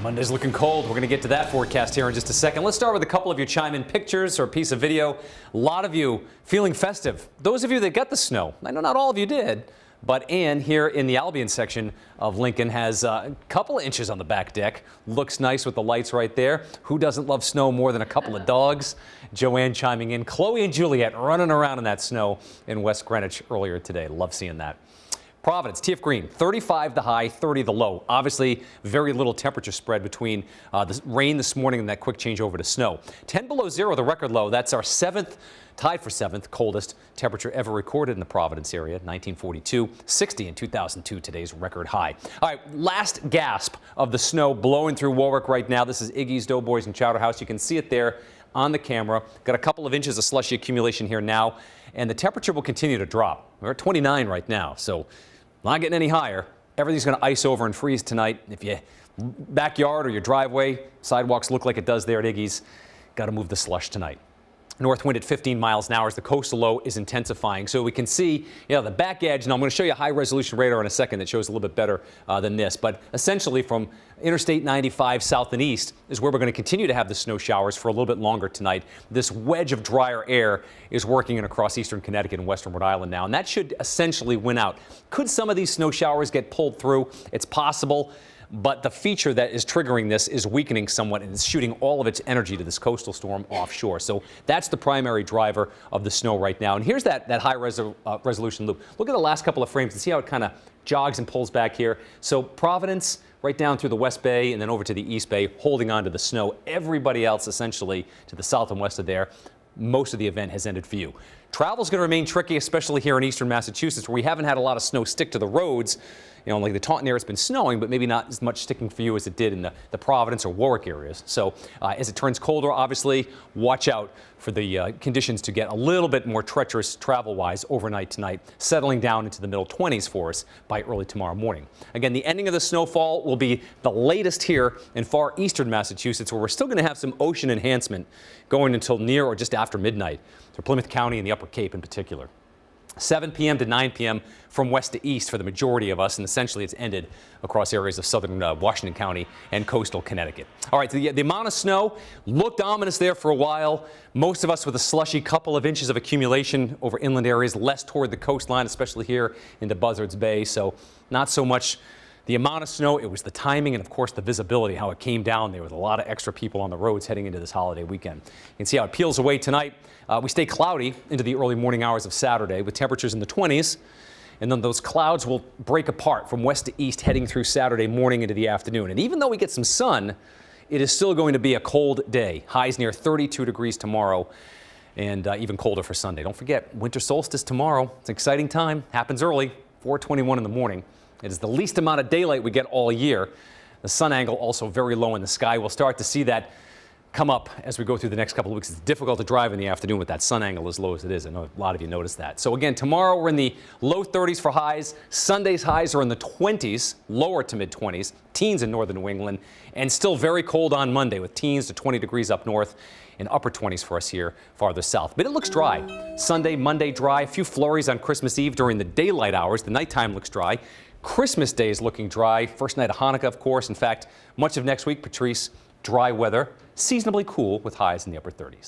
Monday's looking cold. We're going to get to that forecast here in just a second. Let's start with a couple of your chime-in pictures or a piece of video. A lot of you feeling festive. Those of you that got the snow, I know not all of you did, but Ann here in the Albion section of Lincoln has a couple of inches on the back deck. Looks nice with the lights right there. Who doesn't love snow more than a couple of dogs? Joanne chiming in. Chloe and Juliet running around in that snow in West Greenwich earlier today. Love seeing that. Providence, TF Green, 35 the high, 30 the low. Obviously, very little temperature spread between the rain this morning and that quick change over to snow. 10 below zero, the record low. That's our tied for seventh coldest temperature ever recorded in the Providence area, 1942. 60 in 2002, today's record high. All right, last gasp of the snow blowing through Warwick right now. This is Iggy's Doughboys and Chowder House. You can see it there on the camera. Got a couple of inches of slushy accumulation here now, and the temperature will continue to drop. We're at 29 right now, so not getting any higher. Everything's going to ice over and freeze tonight. If your backyard or your driveway, sidewalks look like it does there at Iggy's, got to move the slush tonight. North wind at 15 miles an hour as the coastal low is intensifying. So we can see, the back edge. And I'm going to show you a high resolution radar in a second that shows a little bit better than this. But essentially from Interstate 95 south and east is where we're going to continue to have the snow showers for a little bit longer tonight. This wedge of drier air is working in across eastern Connecticut and western Rhode Island now. And that should essentially win out. Could some of these snow showers get pulled through? It's possible. But the feature that is triggering this is weakening somewhat and it's shooting all of its energy to this coastal storm offshore. So that's the primary driver of the snow right now. And here's that high resolution loop. Look at the last couple of frames and see how it kind of jogs and pulls back here. So Providence right down through the West Bay and then over to the East Bay holding on to the snow. Everybody else essentially to the south and west of there. Most of the event has ended for you. Travel is going to remain tricky, especially here in eastern Massachusetts, where we haven't had a lot of snow stick to the roads. Like the Taunton area, it's been snowing, but maybe not as much sticking for you as it did in the Providence or Warwick areas. So as it turns colder, obviously, watch out for the conditions to get a little bit more treacherous travel-wise overnight tonight, settling down into the middle 20s for us by early tomorrow morning. Again, the ending of the snowfall will be the latest here in far eastern Massachusetts, where we're still going to have some ocean enhancement going until near or just after midnight for Plymouth County and the Upper Cape in particular. 7 p.m. to 9 p.m. from west to east for the majority of us, and essentially it's ended across areas of southern Washington County and coastal Connecticut. All right, the amount of snow looked ominous there for a while. Most of us with a slushy couple of inches of accumulation over inland areas, less toward the coastline, especially here into Buzzards Bay. So not so much the amount of snow, it was the timing and, of course, the visibility, how it came down there with a lot of extra people on the roads heading into this holiday weekend. You can see how it peels away tonight. We stay cloudy into the early morning hours of Saturday with temperatures in the 20s. And then those clouds will break apart from west to east heading through Saturday morning into the afternoon. And even though we get some sun, it is still going to be a cold day. Highs near 32 degrees tomorrow and even colder for Sunday. Don't forget, winter solstice tomorrow. It's an exciting time. Happens early, 4:21 in the morning. It is the least amount of daylight we get all year. The sun angle also very low in the sky. We'll start to see that come up as we go through the next couple of weeks. It's difficult to drive in the afternoon with that sun angle as low as it is. I know a lot of you noticed that. So again, tomorrow we're in the low 30s for highs. Sunday's highs are in the 20s, lower to mid 20s, teens in northern New England, and still very cold on Monday with teens to 20 degrees up north and upper 20s for us here farther south. But it looks dry. Sunday, Monday dry. A few flurries on Christmas Eve during the daylight hours. The nighttime looks dry. Christmas Day is looking dry. First night of Hanukkah, of course. In fact, much of next week, Patrice, dry weather, seasonably cool with highs in the upper 30s.